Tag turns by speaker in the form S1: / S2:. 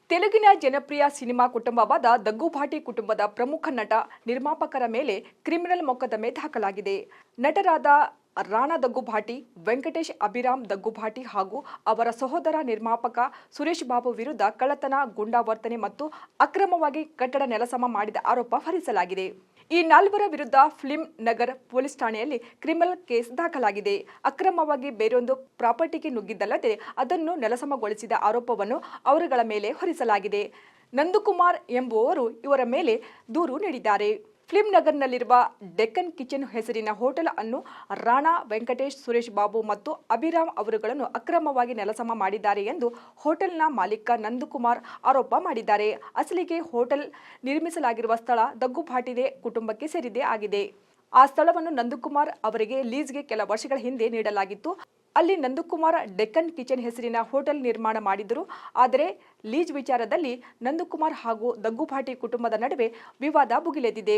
S1: ತೆಲುಗಿನ ಜನಪ್ರಿಯ ಸಿನಿಮಾ ಕುಟುಂಬವಾದ ದಗ್ಗುಬಾಟಿ ಕುಟುಂಬದ ಪ್ರಮುಖ ನಟ ನಿರ್ಮಾಪಕರ ಮೇಲೆ ಕ್ರಿಮಿನಲ್ ಮೊಕದ್ದಮೆ ದಾಖಲಾಗಿದೆ. ನಟರಾದ ರಾಣಾ ದಗ್ಗುಬಾಟಿ, ವೆಂಕಟೇಶ್ ಅಭಿರಾಮ್ ದಗ್ಗುಬಾಟಿ ಹಾಗೂ ಅವರ ಸಹೋದರ ನಿರ್ಮಾಪಕ ಸುರೇಶ್ ಬಾಬು ವಿರುದ್ಧ ಕಳ್ಳತನ, ಗೂಂಡಾವರ್ತನೆ ಮತ್ತು ಅಕ್ರಮವಾಗಿ ಕಟ್ಟಡ ನೆಲಸಮ ಮಾಡಿದ ಆರೋಪ ಹೊರಿಸಲಾಗಿದೆ. ಈ ನಾಲ್ವರ ವಿರುದ್ಧ ಫಿಲ್ಮ್ ನಗರ್ ಪೊಲೀಸ್ ಠಾಣೆಯಲ್ಲಿ ಕ್ರಿಮಿನಲ್ ಕೇಸ್ ದಾಖಲಾಗಿದೆ. ಅಕ್ರಮವಾಗಿ ಬೇರೊಂದು ಪ್ರಾಪರ್ಟಿಗೆ ನುಗ್ಗಿದ್ದಲ್ಲದೆ ಅದನ್ನು ನೆಲಸಮಗೊಳಿಸಿದ ಆರೋಪವನ್ನು ಅವರುಗಳ ಮೇಲೆ ಹೊರಿಸಲಾಗಿದೆ. ನಂದಕುಮಾರ್ ಎಂಬುವವರು ಇವರ ಮೇಲೆ ದೂರು ನೀಡಿದ್ದಾರೆ. ಫಿಲ್ಮ್ ನಗರ್ನಲ್ಲಿರುವ ಡೆಕ್ಕನ್ ಕಿಚನ್ ಹೆಸರಿನ ಹೋಟೆಲ್ ಅನ್ನು ರಾಣಾ, ವೆಂಕಟೇಶ್, ಸುರೇಶ್ ಬಾಬು ಮತ್ತು ಅಭಿರಾಮ್ ಅವರುಗಳನ್ನು ಅಕ್ರಮವಾಗಿ ನೆಲಸಮ ಮಾಡಿದ್ದಾರೆ ಎಂದು ಹೋಟೆಲ್ನ ಮಾಲೀಕ ನಂದಕುಮಾರ್ ಆರೋಪ ಮಾಡಿದ್ದಾರೆ. ಅಸಲಿಗೆ ಹೋಟೆಲ್ ನಿರ್ಮಿಸಲಾಗಿರುವ ಸ್ಥಳ ದಗ್ಗುಬಾಟಿದೆ ಕುಟುಂಬಕ್ಕೆ ಸೇರಿದೆ ಆಗಿದೆ. ಆ ಸ್ಥಳವನ್ನು ನಂದಕುಮಾರ್ ಅವರಿಗೆ ಲೀಸ್ಗೆ ಕೆಲ ವರ್ಷಗಳ ಹಿಂದೆ ನೀಡಲಾಗಿತ್ತು. ಅಲ್ಲಿ ನಂದಕುಮಾರ್ ಡೆಕ್ಕನ್ ಕಿಚನ್ ಹೆಸರಿನ ಹೋಟೆಲ್ ನಿರ್ಮಾಣ ಮಾಡಿದ್ದರು. ಆದರೆ ಲೀಜ್ ವಿಚಾರದಲ್ಲಿ ನಂದಕುಮಾರ್ ಹಾಗೂ ದಗ್ಗುಬಾಟಿ ಕುಟುಂಬದ ನಡುವೆ ವಿವಾದ ಭುಗಿಲೆದ್ದಿದೆ.